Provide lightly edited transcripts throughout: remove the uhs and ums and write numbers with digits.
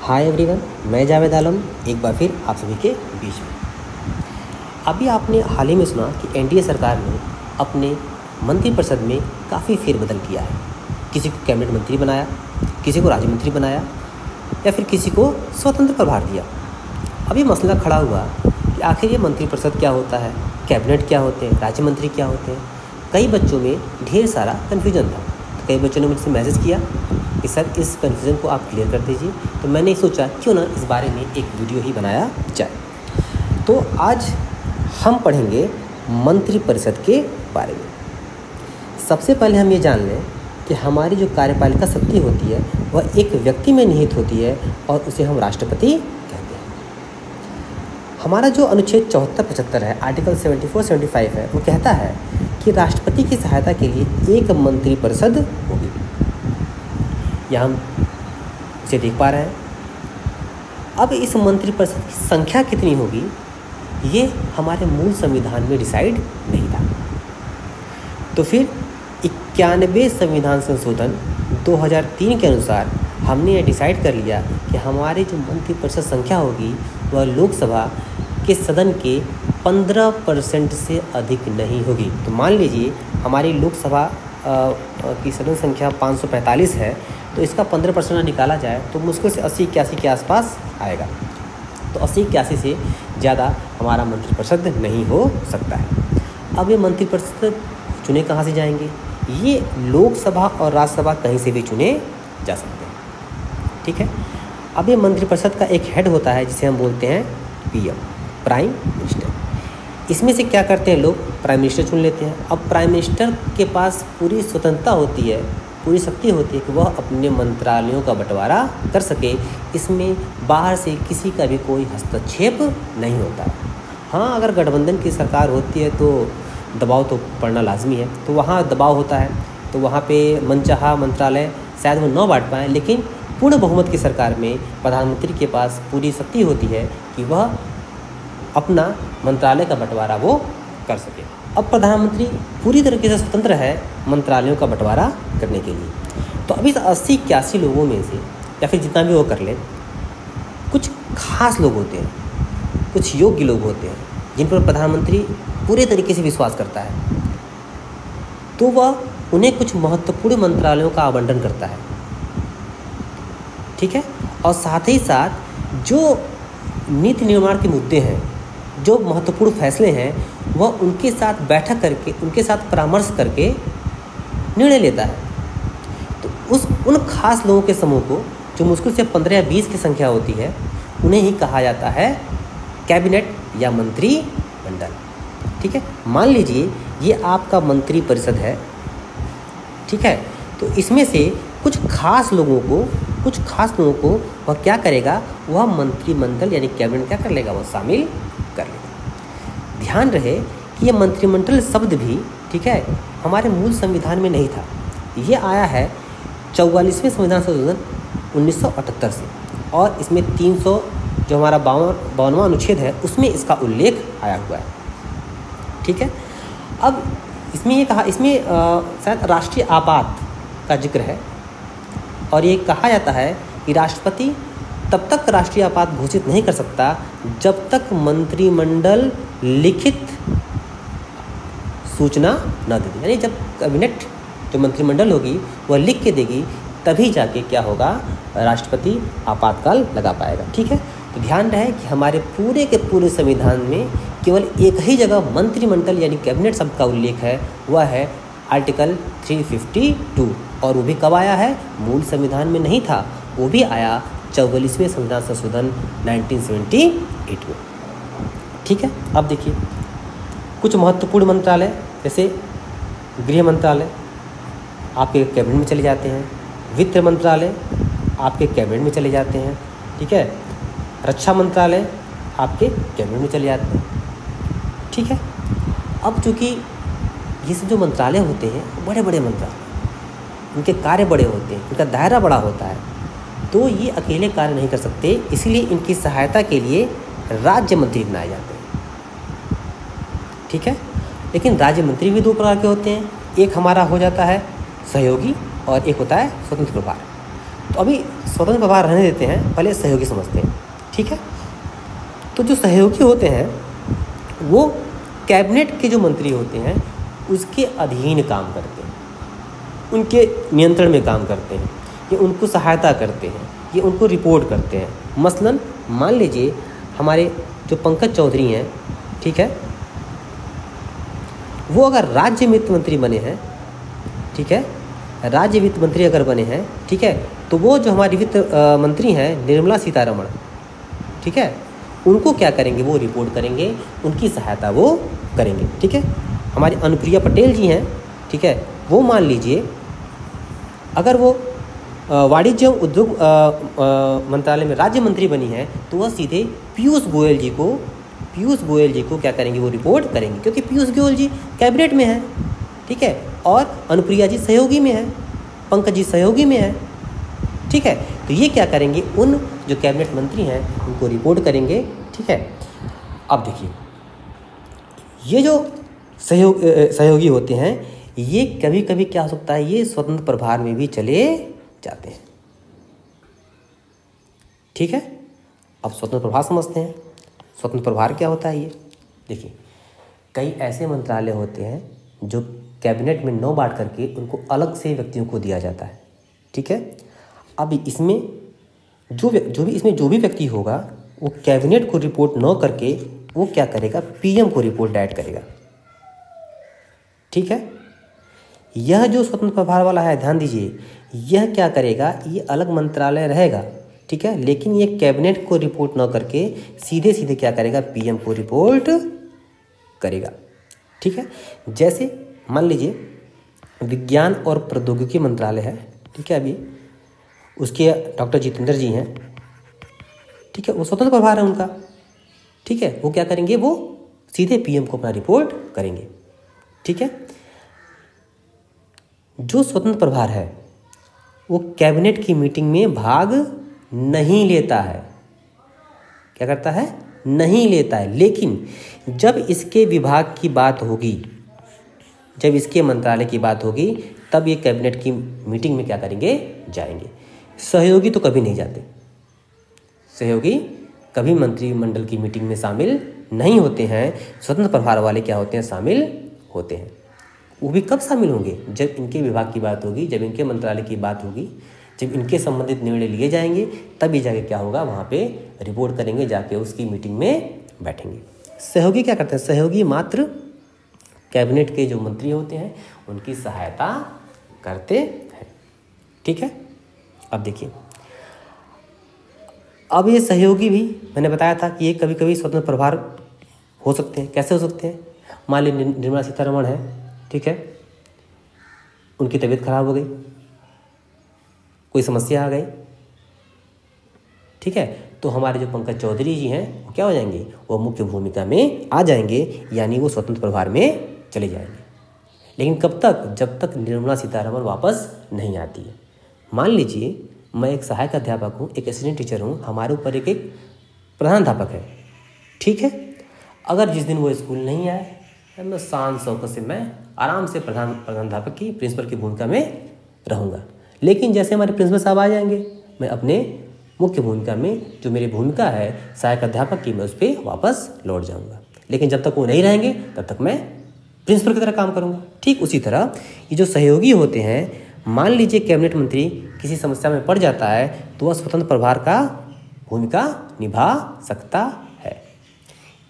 Hi everyone, मैं जावेद आलम एक बार फिर आप सभी के बीच में। अभी आपने हाल ही में सुना कि एनडीए सरकार ने अपने मंत्रिपरिषद में काफ़ी फेरबदल किया है। किसी को कैबिनेट मंत्री बनाया, किसी को राज्य मंत्री बनाया या फिर किसी को स्वतंत्र प्रभार दिया। अभी मसला खड़ा हुआ कि आखिर ये मंत्रिपरिषद क्या होता है, कैबिनेट क्या होते हैं, राज्य मंत्री क्या होते हैं। कई बच्चों में ढेर सारा कन्फ्यूजन था, तो कई बच्चों ने मुझसे मैसेज किया कि सर इस कन्फ्यूज़न को आप क्लियर कर दीजिए। तो मैंने सोचा क्यों ना इस बारे में एक वीडियो ही बनाया जाए। तो आज हम पढ़ेंगे मंत्रिपरिषद के बारे में। सबसे पहले हम ये जान लें कि हमारी जो कार्यपालिका शक्ति होती है वह एक व्यक्ति में निहित होती है और उसे हम राष्ट्रपति कहते हैं। हमारा जो अनुच्छेद 74-75 है, आर्टिकल 74-75 है, वो कहता है कि राष्ट्रपति की सहायता के लिए एक मंत्रिपरिषद होगी। यहाँ हम इसे देख पा रहे हैं। अब इस मंत्रिपरिषद की संख्या कितनी होगी ये हमारे मूल संविधान में डिसाइड नहीं था। तो फिर 91 संविधान संशोधन 2003 के अनुसार हमने ये डिसाइड कर लिया कि हमारी जो मंत्रिपरिषद संख्या होगी वह लोकसभा के सदन के 15% से अधिक नहीं होगी। तो मान लीजिए हमारी लोकसभा की सदन संख्या 545 है, तो इसका 15% निकाला जाए तो मुश्किल से 80-81 के आसपास आएगा। तो 80-81 से ज़्यादा हमारा मंत्रिपरिषद नहीं हो सकता है। अब ये मंत्रिपरिषद चुने कहाँ से जाएंगे? ये लोकसभा और राज्यसभा कहीं से भी चुने जा सकते हैं। ठीक है। अब ये मंत्रिपरिषद का एक हेड होता है जिसे हम बोलते हैं पीएम, प्राइम मिनिस्टर। इसमें से क्या करते हैं लोग? प्राइम मिनिस्टर चुन लेते हैं। अब प्राइम मिनिस्टर के पास पूरी स्वतंत्रता होती है, पूरी शक्ति होती है कि वह अपने मंत्रालयों का बंटवारा कर सके। इसमें बाहर से किसी का भी कोई हस्तक्षेप नहीं होता। हाँ, अगर गठबंधन की सरकार होती है तो दबाव तो पड़ना लाजमी है, तो वहाँ दबाव होता है, तो वहाँ पे मनचाहा मंत्रालय शायद वो न बांट पाएँ। लेकिन पूर्ण बहुमत की सरकार में प्रधानमंत्री के पास पूरी शक्ति होती है कि वह अपना मंत्रालय का बंटवारा वो कर सके। अब प्रधानमंत्री पूरी तरीके से स्वतंत्र है मंत्रालयों का बंटवारा करने के लिए। तो अभी 80-81 लोगों में से या फिर जितना भी वो कर ले, कुछ खास लोग होते हैं, कुछ योग्य लोग होते हैं जिन पर प्रधानमंत्री पूरे तरीके से विश्वास करता है, तो वह उन्हें कुछ महत्वपूर्ण मंत्रालयों का आवंटन करता है। ठीक है। और साथ ही साथ जो नीति निर्माण के मुद्दे हैं, जो महत्वपूर्ण फैसले हैं, वह उनके साथ बैठक करके, उनके साथ परामर्श करके निर्णय लेता है। तो उन खास लोगों के समूह को, जो मुश्किल से 15 या 20 की संख्या होती है, उन्हें ही कहा जाता है कैबिनेट या मंत्रिमंडल। ठीक है। मान लीजिए ये आपका मंत्रिपरिषद है। ठीक है। तो इसमें से कुछ खास लोगों को वह क्या करेगा? वह मंत्रिमंडल यानी कैबिनेट क्या कर लेगा? वह शामिल कर लेगा। ध्यान रहे कि ये मंत्रिमंडल शब्द भी, ठीक है, हमारे मूल संविधान में नहीं था। ये आया है 44वें संविधान संशोधन 1978 से, और इसमें 300 जो हमारा 52वां अनुच्छेद है उसमें इसका उल्लेख आया हुआ है। ठीक है। अब इसमें ये कहा, इसमें शायद राष्ट्रीय आपात का जिक्र है, और ये कहा जाता है कि राष्ट्रपति तब तक राष्ट्रीय आपात घोषित नहीं कर सकता जब तक मंत्रिमंडल लिखित सूचना न दे दे। यानी जब कैबिनेट, जो मंत्रिमंडल होगी, वह लिख के देगी, तभी जाके क्या होगा? राष्ट्रपति आपातकाल लगा पाएगा। ठीक है। तो ध्यान रहे कि हमारे पूरे के पूरे संविधान में केवल एक ही जगह मंत्रिमंडल यानी कैबिनेट शब्द का उल्लेख है, वह है आर्टिकल 352। और वो भी कब आया है? मूल संविधान में नहीं था, वो भी आया 44वें संविधान संशोधन 1978 में। ठीक है। अब देखिए कुछ महत्वपूर्ण मंत्रालय, जैसे गृह मंत्रालय आपके कैबिनेट में चले जाते हैं, वित्त मंत्रालय आपके कैबिनेट में चले जाते हैं। ठीक है। रक्षा मंत्रालय आपके कैबिनेट में चले जाते हैं। ठीक है। अब चूँकि ये सब जो मंत्रालय होते हैं बड़े बड़े मंत्रालय, उनके कार्य बड़े होते हैं, उनका दायरा बड़ा होता है, तो ये अकेले कार्य नहीं कर सकते, इसलिए इनकी सहायता के लिए राज्य मंत्री बनाए जाते हैं। ठीक है। लेकिन राज्य मंत्री भी दो प्रकार के होते हैं। एक हमारा हो जाता है सहयोगी और एक होता है स्वतंत्र प्रभार। तो अभी स्वतंत्र प्रभार रहने देते हैं, पहले सहयोगी समझते हैं। ठीक है, तो जो सहयोगी होते हैं वो कैबिनेट के जो मंत्री होते हैं उसके अधीन काम करते हैं, उनके नियंत्रण में काम करते हैं, ये उनको सहायता करते हैं, ये उनको रिपोर्ट करते हैं। मसलन मान लीजिए हमारे जो पंकज चौधरी हैं, ठीक है, वो अगर राज्य वित्त मंत्री बने हैं, ठीक है, राज्य वित्त मंत्री अगर बने हैं, ठीक है, तो वो जो हमारी वित्त मंत्री हैं निर्मला सीतारमण, ठीक है, उनको क्या करेंगे, वो रिपोर्ट करेंगे, उनकी सहायता वो करेंगे। ठीक है, हमारी अनुप्रिया पटेल जी हैं, ठीक है, वो मान लीजिए अगर वो वाणिज्य उद्योग मंत्रालय में राज्य मंत्री बनी है तो वह सीधे पीयूष गोयल जी को क्या करेंगे, वो रिपोर्ट करेंगे, क्योंकि पीयूष गोयल जी कैबिनेट में है। ठीक है, और अनुप्रिया जी सहयोगी में है, पंकज जी सहयोगी में है। ठीक है, तो ये क्या करेंगे, उन जो कैबिनेट मंत्री हैं उनको रिपोर्ट करेंगे। ठीक है, अब देखिए ये जो सहयोगी होते हैं ये कभी कभी क्या हो सकता है, ये स्वतंत्र प्रभार में भी चले जाते हैं। ठीक है, अब स्वतंत्र प्रभार समझते हैं। स्वतंत्र प्रभार क्या होता है, ये देखिए कई ऐसे मंत्रालय होते हैं जो कैबिनेट में न बांट करके उनको अलग से व्यक्तियों को दिया जाता है। ठीक है, अब इसमें जो भी व्यक्ति होगा वो कैबिनेट को रिपोर्ट न करके वो क्या करेगा, पीएम को रिपोर्ट डायरेक्ट करेगा। ठीक है, यह जो स्वतंत्र प्रभार वाला है, ध्यान दीजिए, यह क्या करेगा, ये अलग मंत्रालय रहेगा। ठीक है, लेकिन ये कैबिनेट को रिपोर्ट न करके सीधे सीधे क्या करेगा, पीएम को रिपोर्ट करेगा। ठीक है, जैसे मान लीजिए विज्ञान और प्रौद्योगिकी मंत्रालय है, ठीक है, अभी उसके डॉक्टर जितेंद्र जी हैं। ठीक है, वो स्वतंत्र प्रभार है उनका। ठीक है, वो क्या करेंगे, वो सीधे पीएम को अपना रिपोर्ट करेंगे। ठीक है, जो स्वतंत्र प्रभार है वो कैबिनेट की मीटिंग में भाग नहीं लेता है। क्या करता है, नहीं लेता है, लेकिन जब इसके विभाग की बात होगी, जब इसके मंत्रालय की बात होगी, तब ये कैबिनेट की मीटिंग में क्या करेंगे, जाएंगे। सहयोगी तो कभी नहीं जाते, सहयोगी कभी मंत्रिमंडल की मीटिंग में शामिल नहीं होते हैं। स्वतंत्र प्रभार वाले क्या होते हैं, शामिल होते हैं। वो भी कब शामिल होंगे, जब इनके विभाग की बात होगी, जब इनके मंत्रालय की बात होगी, जब इनके संबंधित निर्णय लिए जाएंगे, तब ये जाके क्या होगा, वहाँ पे रिपोर्ट करेंगे, जाके उसकी मीटिंग में बैठेंगे। सहयोगी क्या करते हैं, सहयोगी मात्र कैबिनेट के जो मंत्री होते हैं उनकी सहायता करते हैं। ठीक है, अब देखिए, अब ये सहयोगी भी मैंने बताया था कि ये कभी कभी स्वतंत्र प्रभार हो सकते हैं। कैसे हो सकते हैं, मान लीजिए निर्मला सीतारमण है, ठीक है, उनकी तबीयत खराब हो गई, कोई समस्या आ गई, ठीक है, तो हमारे जो पंकज चौधरी जी हैं वो क्या हो जाएंगे, वो मुख्य भूमिका में आ जाएंगे, यानी वो स्वतंत्र प्रभार में चले जाएंगे। लेकिन कब तक, जब तक निर्मला सीतारमण वापस नहीं आती है। मान लीजिए मैं एक सहायक अध्यापक हूँ, एक असिस्टेंट टीचर हूँ, हमारे ऊपर एक प्रधानाध्यापक है। ठीक है, अगर जिस दिन वो स्कूल नहीं आए, मैं शान शौकत से मैं आराम से प्रधानाध्यापक की, प्रिंसिपल की भूमिका में रहूँगा। लेकिन जैसे हमारे प्रिंसिपल साहब आ जाएंगे, मैं अपने मुख्य भूमिका में, जो मेरी भूमिका है सहायक अध्यापक की, मैं उस पर वापस लौट जाऊँगा। लेकिन जब तक वो नहीं रहेंगे तब तक मैं प्रिंसिपल की तरह काम करूँगा। ठीक उसी तरह ये जो सहयोगी होते हैं, मान लीजिए कैबिनेट मंत्री किसी समस्या में पड़ जाता है तो वह स्वतंत्र प्रभार का भूमिका निभा सकता है।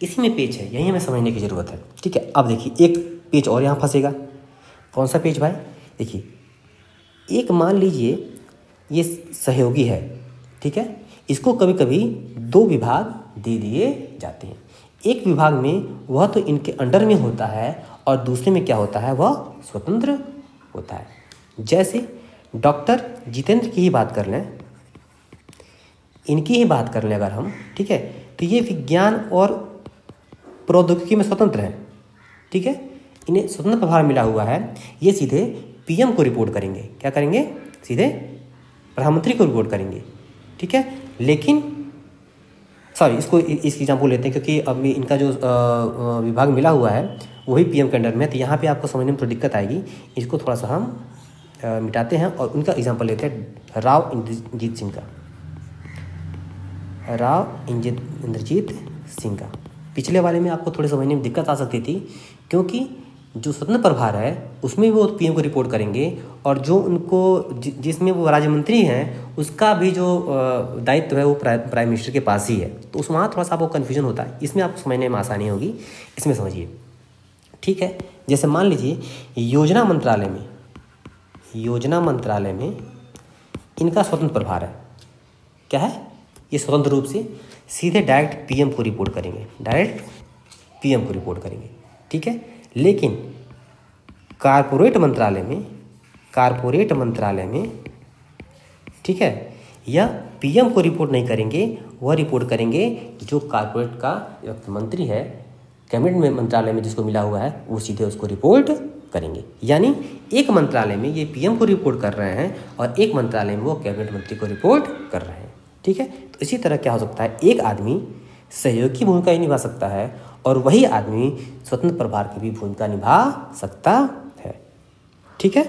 इसी में पेच है, यही हमें समझने की ज़रूरत है। ठीक है, अब देखिए एक पेच और यहाँ फंसेगा। कौन सा पेच भाई, देखिए, एक मान लीजिए ये सहयोगी है, ठीक है, इसको कभी कभी दो विभाग दे दिए जाते हैं। एक विभाग में वह तो इनके अंडर में होता है और दूसरे में क्या होता है, वह स्वतंत्र होता है। जैसे डॉक्टर जितेंद्र की ही बात कर लें, इनकी ही बात कर लें अगर हम, ठीक है, तो ये विज्ञान और प्रौद्योगिकी में स्वतंत्र हैं। ठीक है, इन्हें स्वतंत्र प्रभार मिला हुआ है। ये सीधे पीएम को रिपोर्ट करेंगे। क्या करेंगे, सीधे प्रधानमंत्री को रिपोर्ट करेंगे। ठीक है, लेकिन सॉरी, इसको इस एग्जाम्पल लेते हैं क्योंकि अब इनका जो विभाग मिला हुआ है वही पीएम के अंडर में है, तो यहाँ पे आपको समझने में थोड़ी दिक्कत आएगी। इसको थोड़ा सा हम मिटाते हैं और उनका एग्जाम्पल लेते हैं राव इंद्रजीत सिंह का। राव इंद्रजीत सिंह का पिछले वाले में आपको थोड़े समझने में दिक्कत आ सकती थी, क्योंकि जो स्वतंत्र प्रभार है उसमें वो पीएम को रिपोर्ट करेंगे, और जो उनको जिसमें वो राज्य मंत्री हैं उसका भी जो दायित्व है वो प्राइम मिनिस्टर के पास ही है। तो उस वहाँ थोड़ा सा आपको कन्फ्यूजन होता है, इसमें आपको समझने में आसानी होगी, इसमें समझिए। ठीक है, जैसे मान लीजिए योजना मंत्रालय में इनका स्वतंत्र प्रभार है। क्या है? ये स्वतंत्र रूप से सीधे डायरेक्ट पीएम को रिपोर्ट करेंगे। ठीक है, लेकिन कारपोरेट मंत्रालय में ठीक है, यह पीएम को रिपोर्ट नहीं करेंगे, वह रिपोर्ट करेंगे जो कारपोरेट का मंत्री है, कैबिनेट में मंत्रालय में जिसको मिला हुआ है, वो सीधे उसको रिपोर्ट करेंगे। यानी एक मंत्रालय में ये पीएम को रिपोर्ट कर रहे हैं और एक मंत्रालय में वो कैबिनेट मंत्री को रिपोर्ट कर रहे हैं। ठीक है, तो इसी तरह क्या हो सकता है, एक आदमी सहयोगी भूमिका ही निभा सकता है और वही आदमी स्वतंत्र प्रभार की भी भूमिका निभा सकता है। ठीक है,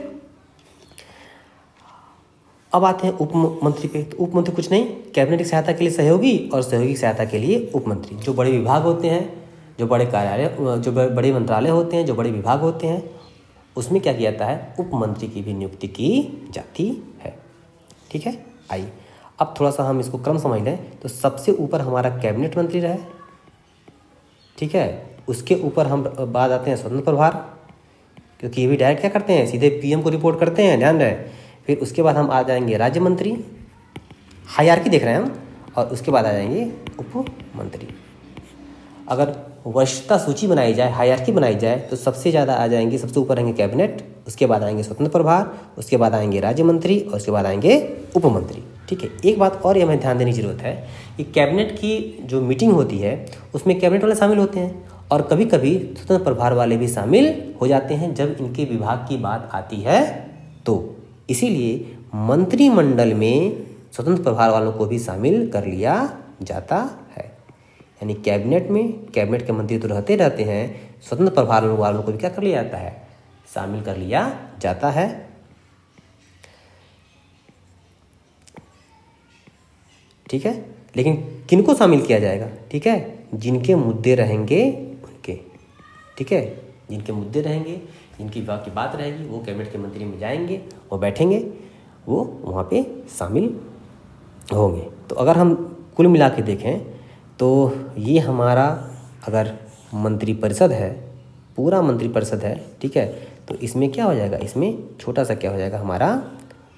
अब आते हैं उप मंत्री पे। तो उप मंत्री कुछ नहीं, कैबिनेट की सहायता के लिए सहयोगी और सहयोगी की सहायता के लिए उप मंत्री। जो बड़े विभाग होते हैं, जो बड़े कार्यालय, जो बड़े मंत्रालय होते हैं, जो बड़े विभाग होते हैं, उसमें क्या किया जाता है, उप मंत्री की भी नियुक्ति की जाती है। ठीक है, आइए अब थोड़ा सा हम इसको क्रम समझ लें। तो सबसे ऊपर हमारा कैबिनेट मंत्री रहे। ठीक है, उसके ऊपर हम बात आते हैं स्वतंत्र प्रभार, क्योंकि ये भी डायरेक्ट क्या करते हैं, सीधे पीएम को रिपोर्ट करते हैं, ध्यान रहे। फिर उसके बाद हम आ जाएंगे राज्य मंत्री, हायरार्की देख रहे हैं हम, और उसके बाद आ जाएंगे उप मंत्री। अगर वरिष्ठता सूची बनाई जाए, हायरार्की बनाई जाए, तो सबसे ज़्यादा आ जाएंगे, सबसे ऊपर आएंगे कैबिनेट, उसके बाद आएंगे स्वतंत्र प्रभार, उसके बाद आएंगे राज्य मंत्री और उसके बाद आएंगे उप मंत्री। ठीक है, एक बात और ये हमें ध्यान देने की जरूरत है कि कैबिनेट की जो मीटिंग होती है उसमें कैबिनेट वाले शामिल होते हैं और कभी कभी स्वतंत्र प्रभार वाले भी शामिल हो जाते हैं जब इनके विभाग की बात आती है। तो इसीलिए मंत्रिमंडल में स्वतंत्र प्रभार वालों को भी शामिल कर लिया जाता है। यानी कैबिनेट के मंत्री तो रहते हैं, स्वतंत्र प्रभार वालों को भी क्या कर लिया जाता है, शामिल कर लिया जाता है। ठीक है, लेकिन किनको शामिल किया जाएगा, ठीक है, जिनके मुद्दे रहेंगे उनके। ठीक है, जिनके मुद्दे रहेंगे, जिनकी विभाग की बात रहेगी, वो कैबिनेट के मंत्री में जाएंगे, वो बैठेंगे, वो वहाँ पे शामिल होंगे। तो अगर हम कुल मिला के देखें तो ये हमारा अगर मंत्रिपरिषद है, पूरा मंत्रिपरिषद है, ठीक है, तो इसमें क्या हो जाएगा, इसमें छोटा सा क्या हो जाएगा, हमारा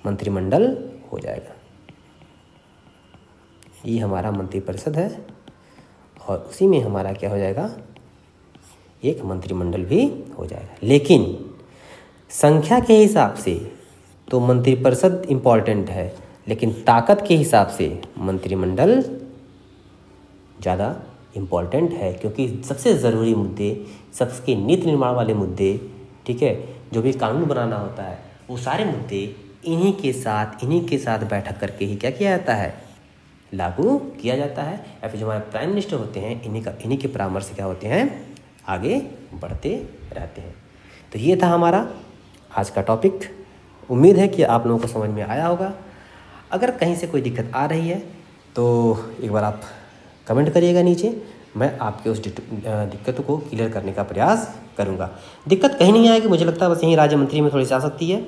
मंत्रिमंडल हो जाएगा। ये हमारा मंत्रिपरिषद है और उसी में हमारा क्या हो जाएगा, एक मंत्रिमंडल भी हो जाएगा। लेकिन संख्या के हिसाब से तो मंत्रिपरिषद इम्पॉर्टेंट है, लेकिन ताकत के हिसाब से मंत्रिमंडल ज़्यादा इम्पॉर्टेंट है, क्योंकि सबसे ज़रूरी मुद्दे, सबके नीति निर्माण वाले मुद्दे, ठीक है, जो भी कानून बनाना होता है, वो सारे मुद्दे इन्हीं के साथ बैठक करके ही क्या किया जाता है, लागू किया जाता है। या फिर जो हमारे प्राइम मिनिस्टर होते हैं, इन्हीं के परामर्श से क्या होते हैं, आगे बढ़ते रहते हैं। तो ये था हमारा आज का टॉपिक। उम्मीद है कि आप लोगों को समझ में आया होगा। अगर कहीं से कोई दिक्कत आ रही है तो एक बार आप कमेंट करिएगा नीचे, मैं आपके उस दिक्कत को क्लियर करने का प्रयास करूँगा। दिक्कत कहीं नहीं आएगी, मुझे लगता है बस यहीं राज्य मंत्री में थोड़ी सी आ सकती है।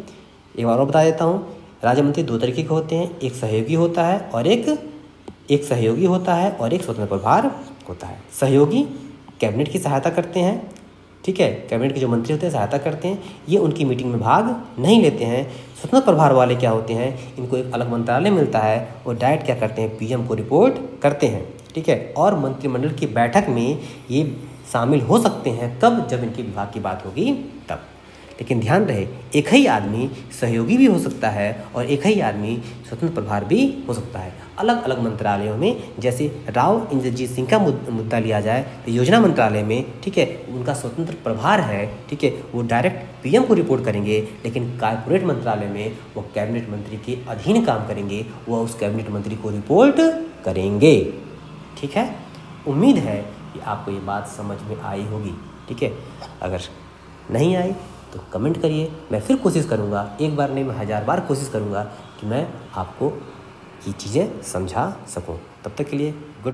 एक बार और बता देता हूँ, राज्य मंत्री दो तरीके के होते हैं, एक सहयोगी होता है और एक सहयोगी होता है और एक स्वतंत्र प्रभार होता है। सहयोगी कैबिनेट की सहायता करते हैं, ठीक है, कैबिनेट के जो मंत्री होते हैं सहायता करते हैं, ये उनकी मीटिंग में भाग नहीं लेते हैं। स्वतंत्र प्रभार वाले क्या होते हैं, इनको एक अलग मंत्रालय मिलता है, वो डायरेक्ट क्या करते हैं, पीएम को रिपोर्ट करते हैं, ठीक है, और मंत्रिमंडल की बैठक में ये शामिल हो सकते हैं, कब, जब इनके विभाग की बात होगी तब। लेकिन ध्यान रहे, एक ही आदमी सहयोगी भी हो सकता है और एक ही आदमी स्वतंत्र प्रभार भी हो सकता है। अलग अलग मंत्रालयों में, जैसे राव इंद्रजीत सिंह का मुद्दा लिया जाए तो योजना मंत्रालय में, ठीक है, उनका स्वतंत्र प्रभार है, ठीक है, वो डायरेक्ट पीएम को रिपोर्ट करेंगे। लेकिन कारपोरेट मंत्रालय में वो कैबिनेट मंत्री के अधीन काम करेंगे, वो उस कैबिनेट मंत्री को रिपोर्ट करेंगे। ठीक है, उम्मीद है कि आपको ये बात समझ में आई होगी। ठीक है, अगर नहीं आई तो कमेंट करिए। मैं फिर कोशिश करूँगा, एक बार नहीं मैं 1000 बार कोशिश करूँगा कि मैं आपको ये चीज़ें समझा सकूँ। तब तक के लिए गुड।